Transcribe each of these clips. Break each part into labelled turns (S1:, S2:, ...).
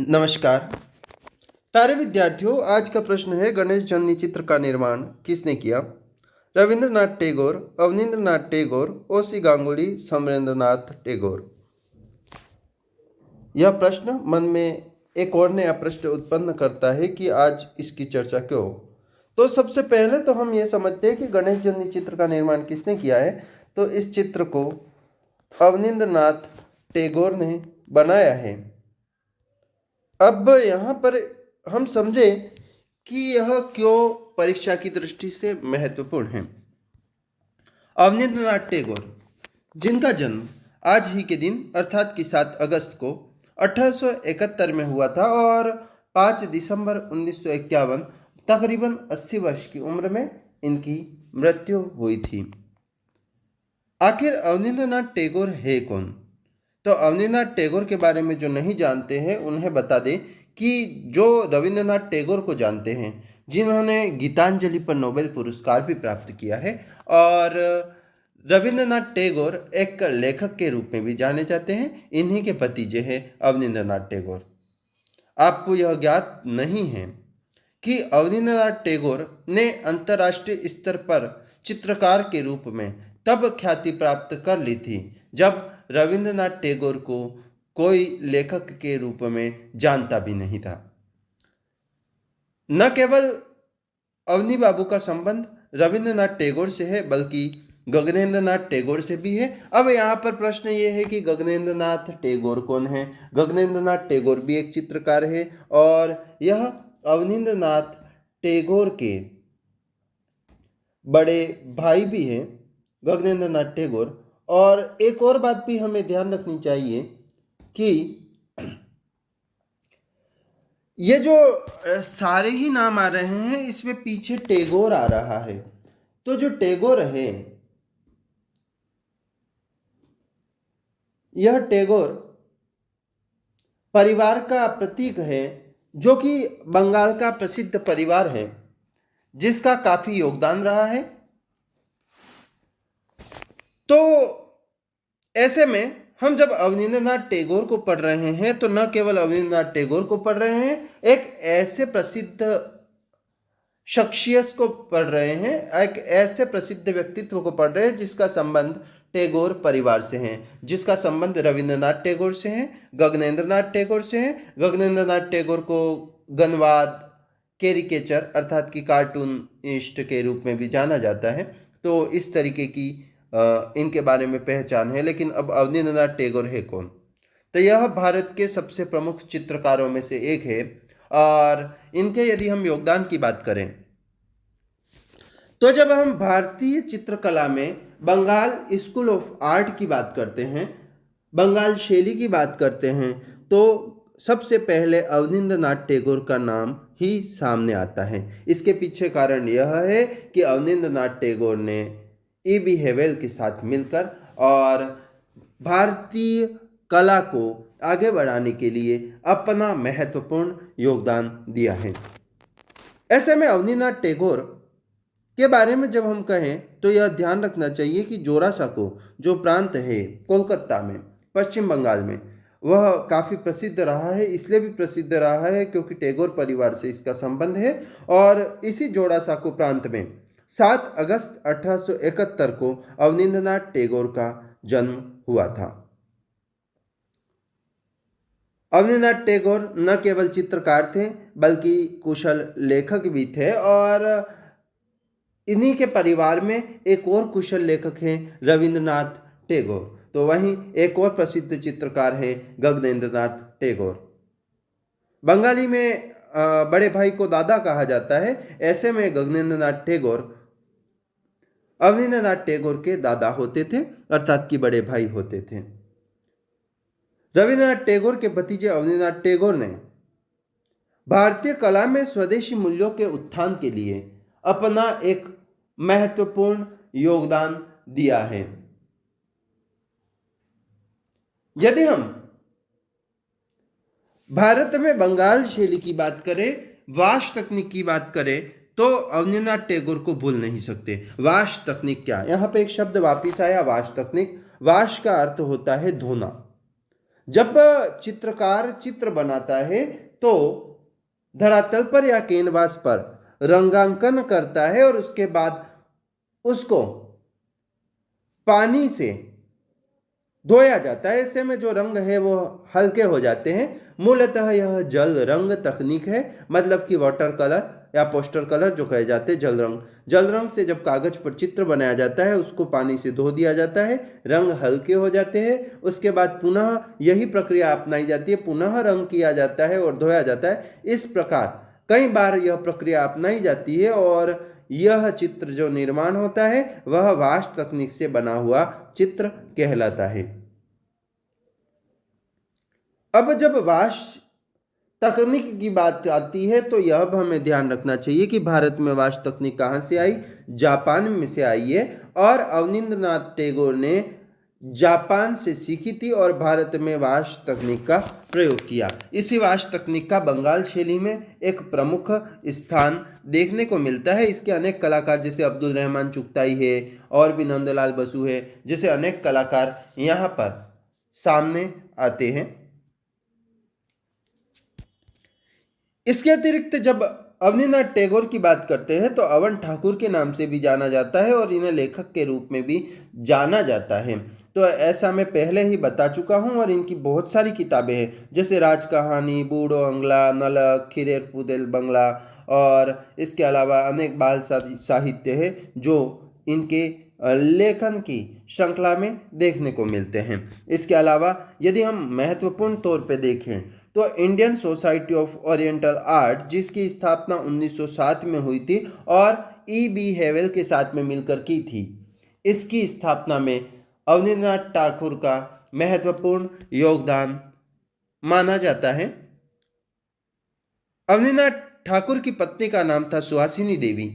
S1: नमस्कार प्यारे विद्यार्थियों। आज का प्रश्न है, गणेश जन्य चित्र का निर्माण किसने किया? रविंद्रनाथ टैगोर, अवनींद्रनाथ टैगोर, ओसी गांगुली, समरेंद्रनाथ टैगोर। यह प्रश्न मन में एक और नया प्रश्न उत्पन्न करता है कि आज इसकी चर्चा क्यों। तो सबसे पहले तो हम ये समझते हैं कि गणेश जन्य चित्र का निर्माण किसने किया है। तो इस चित्र को अवनींद्रनाथ टैगोर ने बनाया है। अब यहाँ पर हम समझें कि यह क्यों परीक्षा की दृष्टि से महत्वपूर्ण है। अवनींद्रनाथ टैगोर, जिनका जन्म आज ही के दिन अर्थात कि 7 अगस्त को 1871 में हुआ था और 5 दिसंबर 1951 तकरीबन 80 वर्ष की उम्र में इनकी मृत्यु हुई थी। आखिर अवनींद्रनाथ टैगोर है कौन? तो अवनींद्रनाथ टैगोर के बारे में जो नहीं जानते हैं उन्हें बता दें कि जो रविंद्रनाथ टैगोर को जानते हैं, जिन्होंने गीतांजलि पर नोबेल पुरस्कार भी प्राप्त किया है, और रविंद्रनाथ टैगोर एक लेखक के रूप में भी जाने जाते हैं। इन्हीं के भतीजे हैं अवनींद्रनाथ टैगोर। आपको यह ज्ञात नहीं है कि अवनींद्रनाथ टैगोर ने अंतर्राष्ट्रीय स्तर पर चित्रकार के रूप में तब ख्याति प्राप्त कर ली थी जब रविंद्रनाथ टैगोर को कोई लेखक के रूप में जानता भी नहीं था। न केवल अवनी बाबू का संबंध रविंद्रनाथ टैगोर से है बल्कि गगनेंद्रनाथ टैगोर से भी है। अब यहाँ पर प्रश्न ये है कि गगनेंद्रनाथ टैगोर कौन है? गगनेंद्रनाथ टैगोर भी एक चित्रकार है और यह अवनींद्रनाथ टैगोर के बड़े भाई भी हैं, गगनेंद्रनाथ टैगोर। और एक और बात भी हमें ध्यान रखनी चाहिए कि ये जो सारे ही नाम आ रहे हैं इसमें पीछे टैगोर आ रहा है। तो जो टैगोर है, यह टैगोर परिवार का प्रतीक है, जो कि बंगाल का प्रसिद्ध परिवार है जिसका काफी योगदान रहा है। तो ऐसे में हम जब अवनींद्रनाथ टैगोर को पढ़ रहे हैं तो न केवल अवनींद्रनाथ टैगोर को पढ़ रहे हैं, एक ऐसे प्रसिद्ध शख्सियत को पढ़ रहे हैं, एक ऐसे प्रसिद्ध व्यक्तित्व को पढ़ रहे हैं जिसका संबंध टैगोर परिवार से है, जिसका संबंध रविंद्रनाथ टैगोर से है, गगनेंद्रनाथ टैगोर से है। गगनेंद्रनाथ टैगोर को गणवाद, कैरिकेचर अर्थात कि कार्टूनिस्ट के रूप में भी जाना जाता है। तो इस तरीके की इनके बारे में पहचान है। लेकिन अब अवनींद्रनाथ टैगोर है कौन? तो यह भारत के सबसे प्रमुख चित्रकारों में से एक है और इनके यदि हम योगदान की बात करें तो जब हम भारतीय चित्रकला में बंगाल स्कूल ऑफ आर्ट की बात करते हैं, बंगाल शैली की बात करते हैं, तो सबसे पहले अवनींद्रनाथ टैगोर का नाम ही सामने आता है। इसके पीछे कारण यह है कि अवनींद्रनाथ टैगोर ने E.B. हेवेल के साथ मिलकर और भारतीय कला को आगे बढ़ाने के लिए अपना महत्वपूर्ण योगदान दिया है। ऐसे में अवनींद्रनाथ टैगोर के बारे में जब हम कहें तो यह ध्यान रखना चाहिए कि जोरासाको जो प्रांत है कोलकाता में, पश्चिम बंगाल में, वह काफ़ी प्रसिद्ध रहा है। इसलिए भी प्रसिद्ध रहा है क्योंकि टैगोर परिवार से इसका संबंध है। और इसी जोरासाको प्रांत में 7 अगस्त 1871 को अवनींद्रनाथ टैगोर का जन्म हुआ था। अवनींद्रनाथ टैगोर न केवल चित्रकार थे बल्कि कुशल लेखक भी थे और इन्हीं के परिवार में एक और कुशल लेखक हैं रविंद्रनाथ टैगोर। तो वहीं एक और प्रसिद्ध चित्रकार हैं गगनेंद्रनाथ टैगोर। बंगाली में बड़े भाई को दादा कहा जाता है। ऐसे में गगनेंद्रनाथ टैगोर अवनींद्रनाथ टैगोर के दादा होते थे अर्थात कि बड़े भाई होते थे। रविंद्रनाथ टैगोर के भतीजे अवनींद्रनाथ टैगोर ने भारतीय कला में स्वदेशी मूल्यों के उत्थान के लिए अपना एक महत्वपूर्ण योगदान दिया है। यदि हम भारत में बंगाल शैली की बात करें, वाश तकनीक की बात करें, तो अवनींद्रनाथ टैगोर को भूल नहीं सकते। वाश तकनीक क्या? यहाँ पे एक शब्द वापिस आया, वाश तकनीक। वाश का अर्थ होता है धोना। जब चित्रकार चित्र बनाता है तो धरातल पर या कैनवास पर रंगांकन करता है और उसके बाद उसको पानी से धोया जाता है। ऐसे में जो रंग है वो हल्के हो जाते हैं। मूलतः यह जल रंग तकनीक है, मतलब कि वाटर कलर या पोस्टर कलर जो कहे जाते हैं, जल रंग। जल रंग से जब कागज पर चित्र बनाया जाता है उसको पानी से धो दिया जाता है, रंग हल्के हो जाते हैं। उसके बाद पुनः यही प्रक्रिया अपनाई जाती है, पुनः रंग किया जाता है और धोया जाता है। इस प्रकार कई बार यह प्रक्रिया अपनाई जाती है और यह चित्र जो निर्माण होता है वह वाष्प तकनीक से बना हुआ चित्र कहलाता है। अब जब वाष्प तकनीक की बात आती है तो यह भी हमें ध्यान रखना चाहिए कि भारत में वाष्प तकनीक कहाँ से आई, जापान में से आई है। और अवनींद्रनाथ टैगोर ने जापान से सीखी थी और भारत में वाष्प तकनीक का प्रयोग किया। इसी वाष्प तकनीक का बंगाल शैली में एक प्रमुख स्थान देखने को मिलता है। इसके अनेक कलाकार जैसे अब्दुल रहमान चुगताई है और भी नंदलाल बसु है, जैसे अनेक कलाकार यहाँ पर सामने आते हैं। इसके अतिरिक्त जब अवनींद्रनाथ टैगोर की बात करते हैं तो अवन ठाकुर के नाम से भी जाना जाता है और इन्हें लेखक के रूप में भी जाना जाता है। तो ऐसा मैं पहले ही बता चुका हूँ और इनकी बहुत सारी किताबें हैं, जैसे राज कहानी, बूढ़ो अंगला, नलक, खिरेर पुदेल बंगला, और इसके अलावा अनेक बाल साहित्य है जो इनके लेखन की श्रृंखला में देखने को मिलते हैं। इसके अलावा यदि हम महत्वपूर्ण तौर पे देखें तो Indian society of oriental art, जिसकी स्थापना 1907 में हुई थी और E.B. हेवेल के साथ में मिलकर की थी, इसकी स्थापना में अवनींद्रनाथ ठाकुर का महत्वपूर्ण योगदान माना जाता है। अवनींद्रनाथ ठाकुर की पत्नी का नाम था सुहासिनी देवी।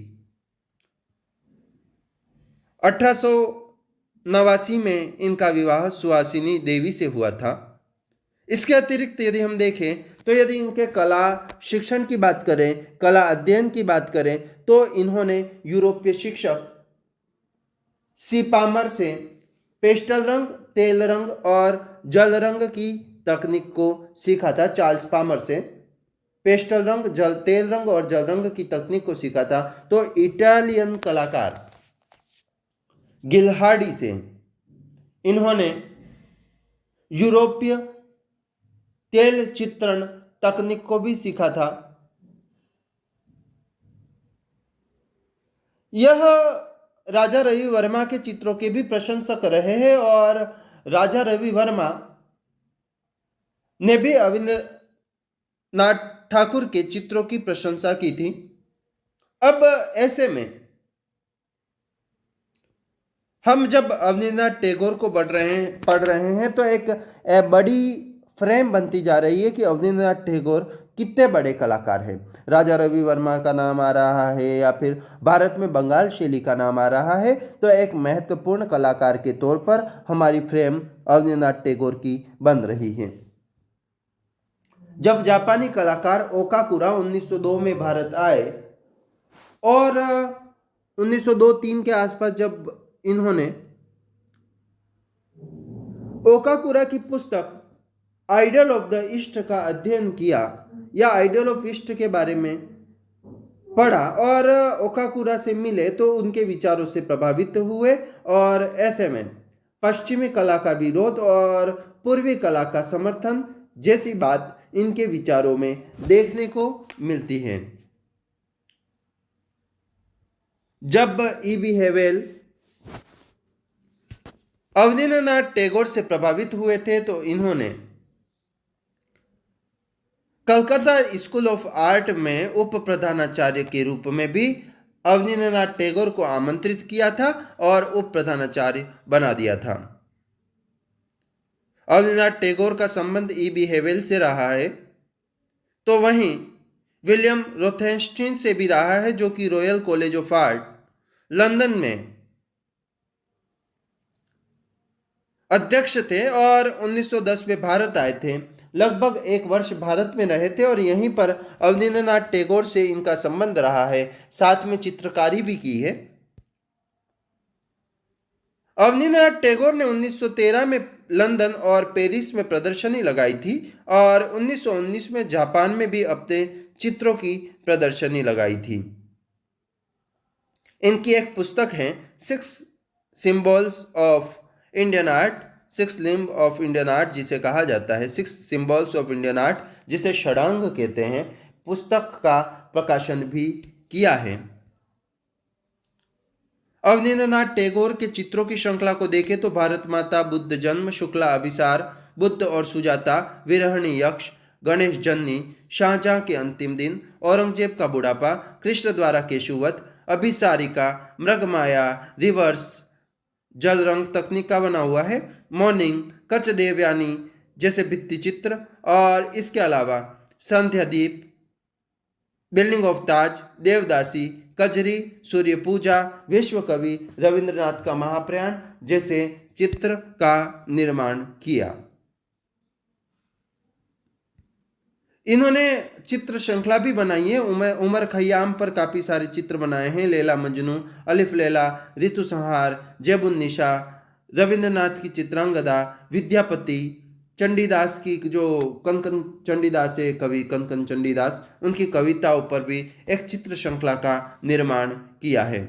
S1: 1889 में इनका विवाह सुहासिनी देवी से हुआ था। इसके अतिरिक्त यदि हम देखें तो यदि इनके कला शिक्षण की बात करें, कला अध्ययन की बात करें, तो इन्होंने यूरोपीय शिक्षक सी पामर से पेस्टल रंग, तेल रंग और जल रंग की तकनीक को सीखा था। चार्ल्स पामर से पेस्टल रंग, तेल रंग और जल रंग की तकनीक को सीखा था। तो इटालियन कलाकार गिल्हार्डी से इन्होंने यूरोपीय तेल चित्रण तकनीक को भी सीखा था। यह राजा रवि वर्मा के चित्रों के भी प्रशंसक रहे हैं और राजा रवि वर्मा ने भी अवनींद्रनाथ ठाकुर के चित्रों की प्रशंसा की थी। अब ऐसे में हम जब अवनींद्रनाथ टैगोर को पढ़ रहे हैं तो एक बड़ी फ्रेम बनती जा रही है कि अवनींद्रनाथ टैगोर कितने बड़े कलाकार हैं। राजा रवि वर्मा का नाम आ रहा है या फिर भारत में बंगाल शैली का नाम आ रहा है, तो एक महत्वपूर्ण कलाकार के तौर पर हमारी फ्रेम अवनींद्रनाथ टैगोर की बन रही है। जब जापानी कलाकार ओकाकुरा 1902 में भारत आए और 1902-3 के आसपास जब इन्होंने ओकाकुरा की पुस्तक आइडल ऑफ द ईस्ट का अध्ययन किया या आइडल ऑफ ईस्ट के बारे में पढ़ा और ओकाकुरा से मिले तो उनके विचारों से प्रभावित हुए और ऐसे में पश्चिमी कला का विरोध और पूर्वी कला का समर्थन जैसी बात इनके विचारों में देखने को मिलती है। जब E.B. हेवेल अवनींद्रनाथ टैगोर से प्रभावित हुए थे तो इन्होंने कलकत्ता स्कूल ऑफ आर्ट में उप प्रधानाचार्य के रूप में भी अवनींद्रनाथ टैगोर को आमंत्रित किया था और उप प्रधानाचार्य बना दिया था। अवनींद्रनाथ टैगोर का संबंध E.B. हेवेल से रहा है, तो वहीं विलियम रोथेनस्टीन से भी रहा है, जो कि royal college of art London में अध्यक्ष थे और 1910 में भारत आए थे। लगभग 1 वर्ष भारत में रहे थे और यहीं पर अवनींद्रनाथ टैगोर से इनका संबंध रहा है, साथ में चित्रकारी भी की है। अवनींद्रनाथ टैगोर ने 1913 में लंदन और पेरिस में प्रदर्शनी लगाई थी और 1919 में जापान में भी अपने चित्रों की प्रदर्शनी लगाई थी। इनकी एक पुस्तक है six symbols of Indian art, six limb of Indian art जिसे कहा जाता है, six symbols of Indian art जिसे षडांग कहते हैं, पुस्तक का प्रकाशन भी किया है। अवनींद्रनाथ टैगोर के चित्रों की श्रृंखला को देखें तो भारत माता, बुद्ध जन्म, शुक्ला अभिसार, बुद्ध और सुजाता, विरहणी यक्ष, गणेश जननी, शाहजहां के अंतिम दिन, औरंगजेब का बुढ़ापा, कृष्ण द्वारा केशुवत, अभिसारिका, मृगमाया, रिवर्स, जल रंग तकनीक का बना हुआ है, मॉर्निंग, कच्छ देवयानी जैसे भित्ति चित्र, और इसके अलावा संध्यादीप, बिल्डिंग ऑफ ताज, देवदासी, कजरी, सूर्य पूजा, विश्व कवि, रविंद्रनाथ का महाप्रयाण जैसे चित्र का निर्माण किया। इन्होंने चित्र श्रृंखला भी बनाई है। उमर खयाम पर काफ़ी सारे चित्र बनाए हैं, लैला मजनू, अलिफ लैला, ऋतु संहार, जैबुन्निशा, रविंद्रनाथ की चित्रांगदा, विद्यापति, चंडीदास की जो कंकन चंडीदास है, कवि कंकन चंडीदास, उनकी कविताओं पर भी एक चित्र श्रृंखला का निर्माण किया है।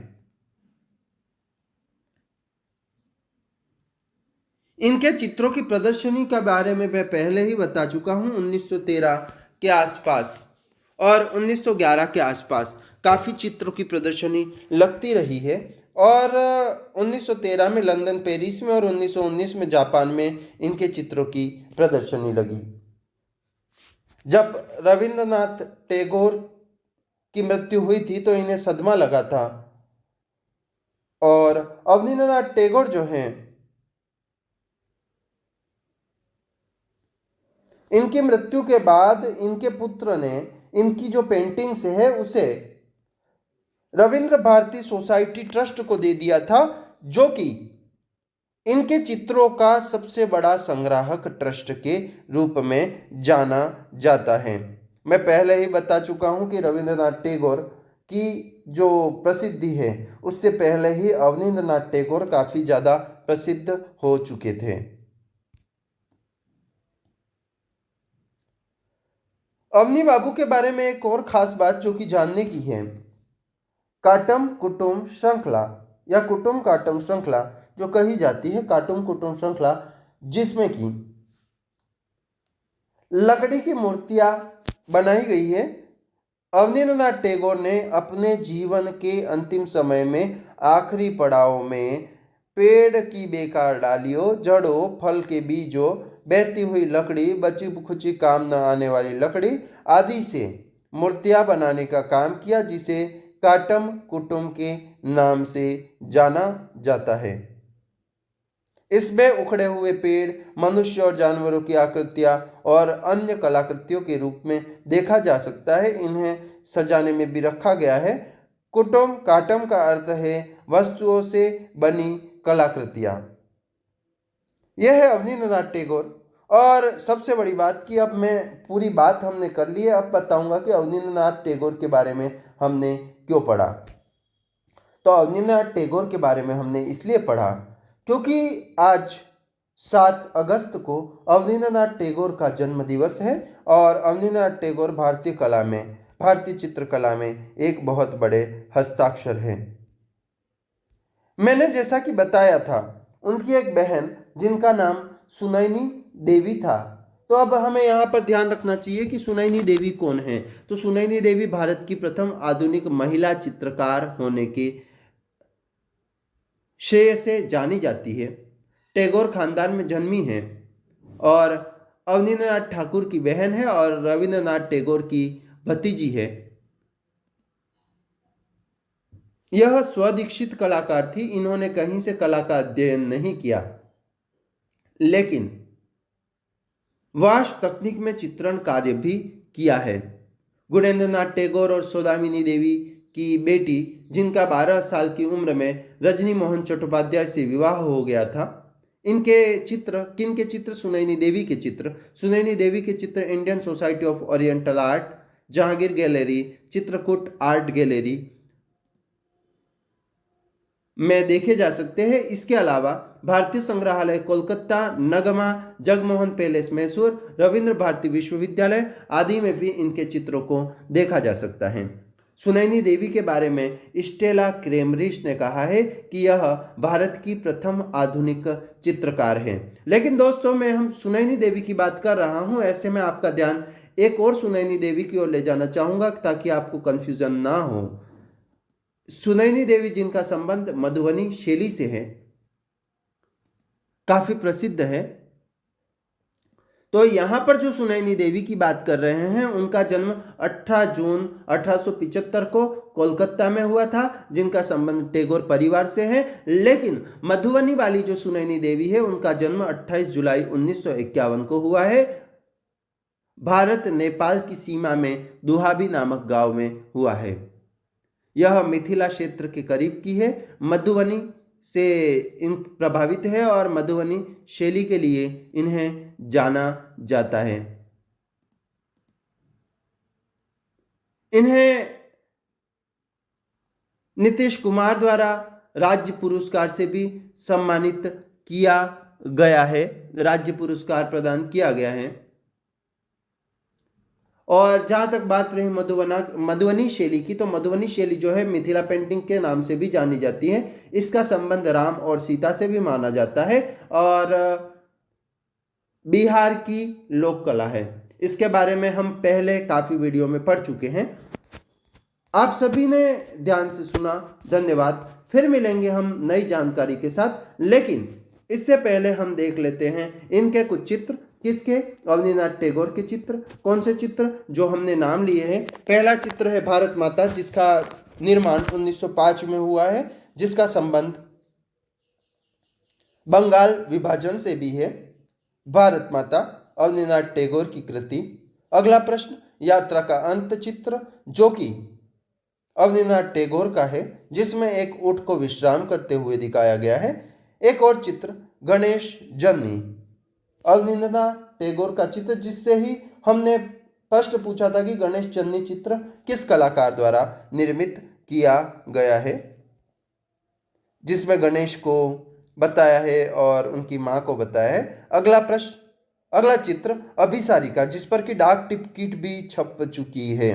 S1: इनके चित्रों की प्रदर्शनी के बारे में मैं पहले ही बता चुका हूँ। 1913 के आसपास और 1911 के आसपास काफ़ी चित्रों की प्रदर्शनी लगती रही है और 1913 में लंदन, पेरिस में और 1919 में जापान में इनके चित्रों की प्रदर्शनी लगी। जब रविंद्रनाथ टैगोर की मृत्यु हुई थी तो इन्हें सदमा लगा था और अवनींद्रनाथ टैगोर जो हैं, इनकी मृत्यु के बाद इनके पुत्र ने इनकी जो पेंटिंग्स है उसे रविंद्र भारती सोसाइटी ट्रस्ट को दे दिया था, जो कि इनके चित्रों का सबसे बड़ा संग्राहक ट्रस्ट के रूप में जाना जाता है। मैं पहले ही बता चुका हूं कि रविंद्रनाथ टैगोर की जो प्रसिद्धि है उससे पहले ही अवनींद्रनाथ टैगोर काफ़ी ज़्यादा प्रसिद्ध हो चुके थे। अवनी बाबू के बारे में एक और खास बात जो कि जानने की है, काटम कुटुम श्रृंखला या कुटुम काटम श्रृंखला जो कही जाती है, काटुम कुटुम श्रृंखला, जिसमें कि लकड़ी की मूर्तियां बनाई गई है। अवनींद्रनाथ टैगोर ने अपने जीवन के अंतिम समय में आखिरी पड़ाव में पेड़ की बेकार डालियों, जड़ों, फल के बीजों, बहती हुई लकड़ी, बची खुची काम न आने वाली लकड़ी आदि से मूर्तियां बनाने का काम किया, जिसे काटम कुटुम के नाम से जाना जाता है। इसमें उखड़े हुए पेड़, मनुष्य और जानवरों की आकृतियां और अन्य कलाकृतियों के रूप में देखा जा सकता है। इन्हें सजाने में भी रखा गया है। कुटुम काटम का अर्थ है वस्तुओं से बनी कलाकृतियां। यह है अवनींद्रनाथ टैगोर। और सबसे बड़ी बात कि अब मैं पूरी बात हमने कर ली है, अब बताऊंगा कि अवनींद्रनाथ टैगोर के बारे में हमने क्यों पढ़ा। तो अवनींद्रनाथ टैगोर के बारे में हमने इसलिए पढ़ा क्योंकि आज 7 अगस्त को अवनींद्रनाथ टैगोर का जन्म दिवस है और अवनींद्रनाथ टैगोर भारतीय कला में, भारतीय चित्रकला में एक बहुत बड़े हस्ताक्षर हैं। मैंने जैसा कि बताया था, उनकी एक बहन जिनका नाम सुनैनी देवी था। तो अब हमें यहाँ पर ध्यान रखना चाहिए कि सुनैनी देवी कौन है। तो सुनैनी देवी भारत की प्रथम आधुनिक महिला चित्रकार होने के श्रेय से जानी जाती है। टैगोर खानदान में जन्मी है और अवनींद्रनाथ ठाकुर की बहन है और रविंद्रनाथ टैगोर की भतीजी है। यह स्वदीक्षित कलाकार थी। इन्होंने कहीं से कला का अध्ययन नहीं किया, लेकिन वास्तु तकनीक में चित्रण कार्य भी किया है। गुणेंद्रनाथ टैगोर और सौदामिनी देवी की बेटी, जिनका 12 साल की उम्र में रजनी मोहन चट्टोपाध्याय से विवाह हो गया था, इनके चित्र, किनके चित्र? सुनैनी देवी के चित्र। सुनैनी देवी के चित्र Indian society of oriental art, Jahangir gallery, Chitrakoot art gallery, में देखे जा सकते हैं। इसके अलावा भारतीय संग्रहालय कोलकाता, नगमा, जगमोहन पैलेस मैसूर, रविंद्र भारती विश्वविद्यालय आदि में भी इनके चित्रों को देखा जा सकता है। सुनैनी देवी के बारे में स्टेला क्रेमरिश ने कहा है कि यह भारत की प्रथम आधुनिक चित्रकार है। लेकिन दोस्तों, मैं हम सुनैनी देवी की बात कर रहा हूं, ऐसे में आपका ध्यान एक और सुनैनी देवी की ओर ले जाना चाहूंगा ताकि आपको कंफ्यूजन ना हो। सुनैनी देवी जिनका संबंध मधुबनी शैली से है, काफी प्रसिद्ध है। तो यहां पर जो सुनैनी देवी की बात कर रहे हैं, उनका जन्म 18 जून 1875 को कोलकाता में हुआ था, जिनका संबंध टैगोर परिवार से है। लेकिन मधुबनी वाली जो सुनैनी देवी है, उनका जन्म 28 जुलाई 1951 को हुआ है। भारत नेपाल की सीमा में दुहाबी नामक गांव में हुआ है। यह मिथिला क्षेत्र के करीब की है, मधुबनी से इन प्रभावित है और मधुबनी शैली के लिए इन्हें जाना जाता है। इन्हें नीतीश कुमार द्वारा राज्य पुरस्कार से भी सम्मानित किया गया है, राज्य पुरस्कार प्रदान किया गया है। और जहाँ तक बात रही मधुबनी शैली की, तो मधुबनी शैली जो है मिथिला पेंटिंग के नाम से भी जानी जाती है। इसका संबंध राम और सीता से भी माना जाता है और बिहार की लोक कला है। इसके बारे में हम पहले काफ़ी वीडियो में पढ़ चुके हैं। आप सभी ने ध्यान से सुना, धन्यवाद। फिर मिलेंगे हम नई जानकारी के साथ, लेकिन इससे पहले हम देख लेते हैं इनके कुछ चित्र। किसके? अवनीनाथ टैगोर के चित्र। कौन से चित्र? जो हमने नाम लिए हैं। पहला चित्र है भारत माता, जिसका निर्माण 1905 में हुआ है, जिसका संबंध बंगाल विभाजन से भी है। भारत माता अवनीनाथ टैगोर की कृति। अगला प्रश्न, यात्रा का अंत चित्र, जो कि अवनीनाथ टैगोर का है, जिसमें एक ऊंट को विश्राम करते हुए दिखाया गया है। एक और चित्र, गणेश जन्नी, अवनीनाथ टैगोर का चित्र, जिससे ही हमने प्रश्न पूछा था कि गणेश जन्नी चित्र किस कलाकार द्वारा निर्मित किया गया है, जिसमें गणेश को बताया है और उनकी मां को बताया है। अगला प्रश्न, अगला चित्र, अभिसारिका, जिस पर कि डाक टिकट भी छप चुकी है।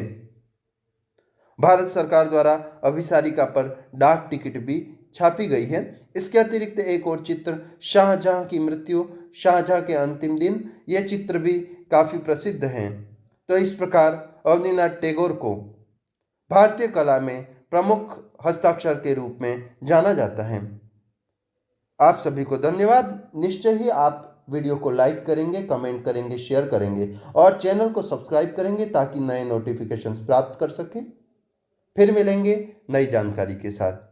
S1: भारत सरकार द्वारा अभिसारिका पर डाक टिकट भी छापी गई है। इसके अतिरिक्त एक और चित्र, शाहजहां की मृत्यु, शाहजहां के अंतिम दिन, ये चित्र भी काफ़ी प्रसिद्ध हैं। तो इस प्रकार अवनीनाथ टैगोर को भारतीय कला में प्रमुख हस्ताक्षर के रूप में जाना जाता है। आप सभी को धन्यवाद। निश्चय ही आप वीडियो को लाइक करेंगे, कमेंट करेंगे, शेयर करेंगे और चैनल को सब्सक्राइब करेंगे ताकि नए नोटिफिकेशंस प्राप्त कर सकें। फिर मिलेंगे नई जानकारी के साथ।